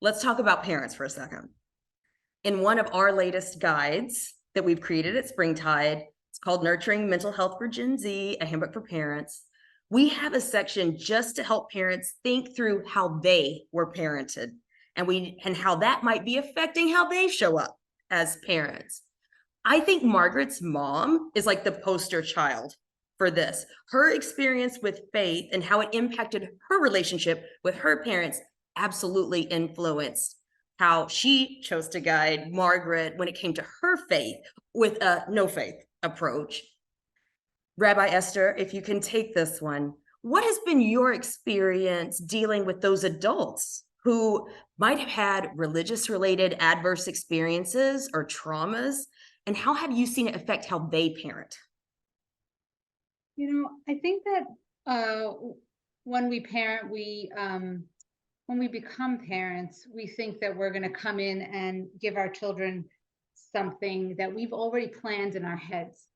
let's talk about parents for a second. In one of our latest guides that we've created at Springtide, it's called Nurturing Mental Health for Gen Z, a handbook for parents. We have a section just to help parents think through how they were parented and how that might be affecting how they show up as parents. I think Margaret's mom is like the poster child for this. Her experience with faith and how it impacted her relationship with her parents absolutely influenced how she chose to guide Margaret when it came to her faith with a no faith approach. Rabbi Esther, if you can take this one, what has been your experience dealing with those adults who might have had religious related adverse experiences or traumas, and how have you seen it affect how they parent? I think that when we parent, when we become parents, we think that we're going to come in and give our children something that we've already planned in our heads.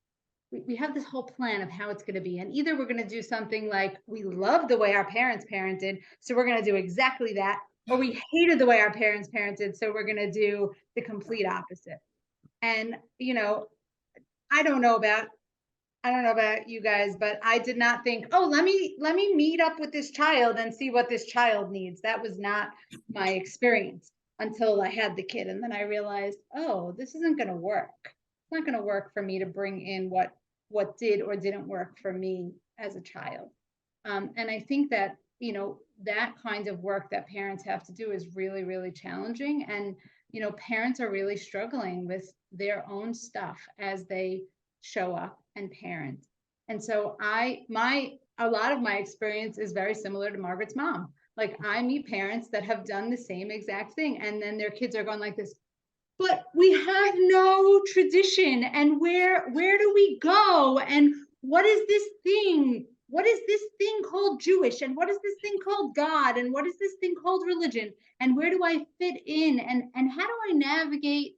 We have this whole plan of how it's going to be. And either we're going to do something like we love the way our parents parented, so we're going to do exactly that, or we hated the way our parents parented, so we're going to do the complete opposite. And, I don't know about you guys, but I did not think, oh, let me meet up with this child and see what this child needs. That was not my experience until I had the kid. And then I realized, oh, this isn't going to work. It's not going to work for me to bring in what did or didn't work for me as a child. And I think that, that kind of work that parents have to do is really, really challenging. And, parents are really struggling with their own stuff as they show up and parent. And so a lot of my experience is very similar to Margaret's mom. Like, I meet parents that have done the same exact thing, and then their kids are going like this, but we have no tradition, and where do we go, and what is this thing called Jewish, and what is this thing called God, and what is this thing called religion, and where do I fit in, and how do I navigate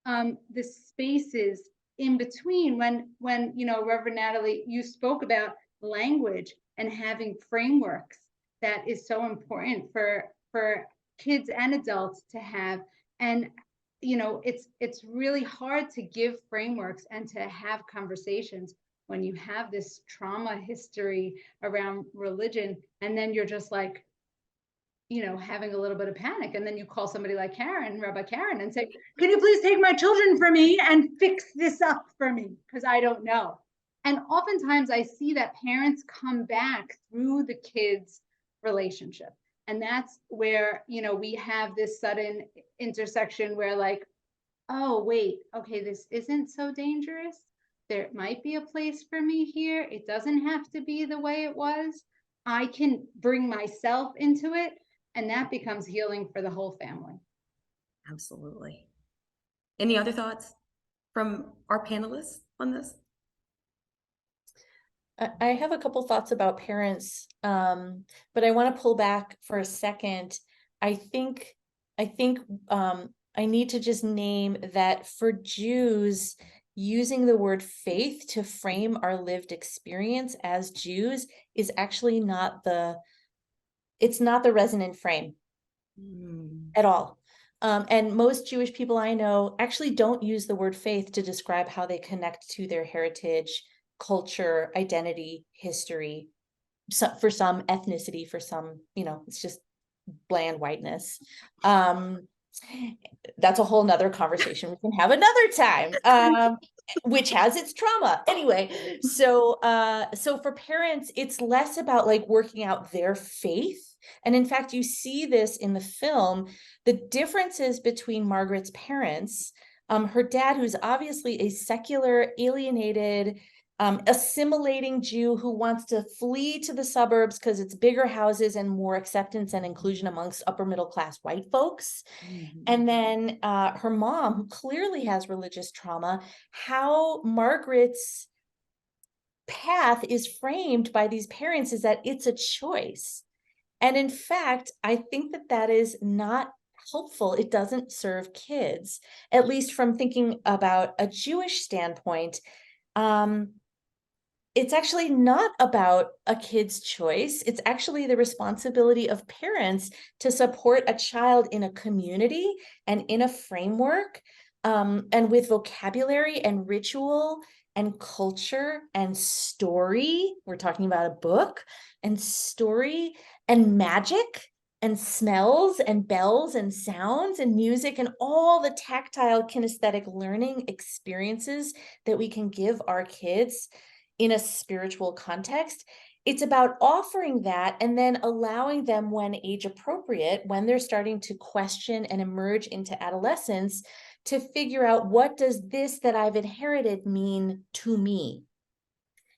the spaces in between when Reverend Natalie, you spoke about language and having frameworks that is so important for kids and adults to have. And it's really hard to give frameworks and to have conversations when you have this trauma history around religion, and then you're just like, having a little bit of panic. And then you call somebody like Rabbi Caryn, and say, can you please take my children for me and fix this up for me? Because I don't know. And oftentimes I see that parents come back through the kids' relationship. And that's where, we have this sudden intersection where, like, oh, wait, okay, this isn't so dangerous. There might be a place for me here. It doesn't have to be the way it was. I can bring myself into it. And that becomes healing for the whole family. Absolutely. Any other thoughts from our panelists on this? I have a couple thoughts about parents, but I want to pull back for a second. I think I need to just name that for Jews, using the word faith to frame our lived experience as Jews is actually not the resonant frame at all. And most Jewish people I know actually don't use the word faith to describe how they connect to their heritage, culture, identity, history, for some ethnicity, for some, it's just bland whiteness. That's a whole nother conversation we can have another time, which has its trauma. Anyway, so for parents, it's less about like working out their faith. And in fact, you see this in the film, the differences between Margaret's parents, her dad, who's obviously a secular, alienated, assimilating Jew who wants to flee to the suburbs because it's bigger houses and more acceptance and inclusion amongst upper middle class white folks. Mm-hmm. And then her mom, who clearly has religious trauma, how Margaret's path is framed by these parents is that it's a choice. And in fact, I think that is not helpful. It doesn't serve kids, at least from thinking about a Jewish standpoint. it's actually not about a kid's choice. It's actually the responsibility of parents to support a child in a community and in a framework, and with vocabulary and ritual and culture and story. We're talking about a book and story and magic and smells and bells and sounds and music and all the tactile kinesthetic learning experiences that we can give our kids in a spiritual context. It's about offering that and then allowing them, when age appropriate, when they're starting to question and emerge into adolescence, to figure out, what does this that I've inherited mean to me?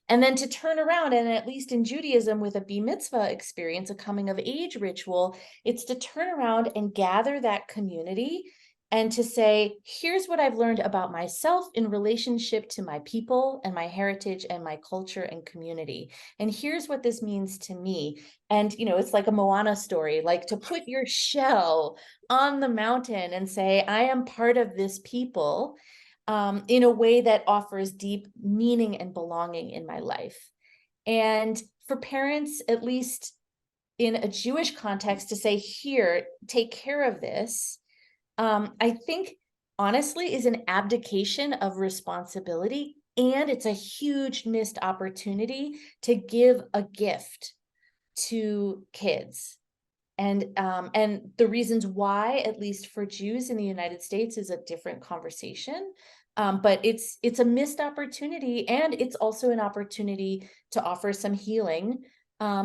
And then to turn around, and at least in Judaism with a bar mitzvah experience, a coming of age ritual, it's to turn around and gather that community and to say, here's what I've learned about myself in relationship to my people and my heritage and my culture and community. And here's what this means to me. And, it's like a Moana story, like to put your shell on the mountain and say, I am part of this people, in a way that offers deep meaning and belonging in my life. And for parents, at least in a Jewish context, to say, here, take care of this, I think honestly is an abdication of responsibility. And it's a huge missed opportunity to give a gift to kids. And the reasons why, at least for Jews in the United States, is a different conversation. But it's a missed opportunity, and it's also an opportunity to offer some healing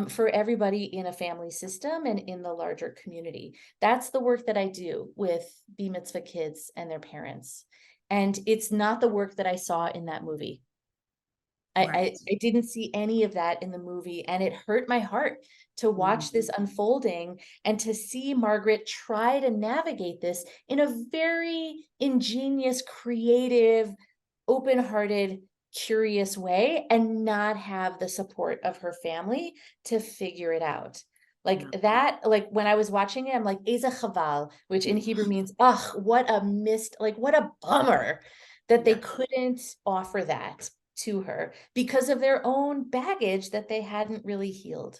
for everybody in a family system and in the larger community. That's the work that I do with bar mitzvah kids and their parents. And it's not the work that I saw in that movie. Right. I didn't see any of that in the movie, and it hurt my heart to watch this unfolding and to see Margaret try to navigate this in a very ingenious, creative, open-hearted, curious way, and not have the support of her family to figure it out. Like that, like when I was watching it, I'm like, Eza Chaval, which in Hebrew means, ugh, what a what a bummer that they couldn't offer that to her because of their own baggage that they hadn't really healed.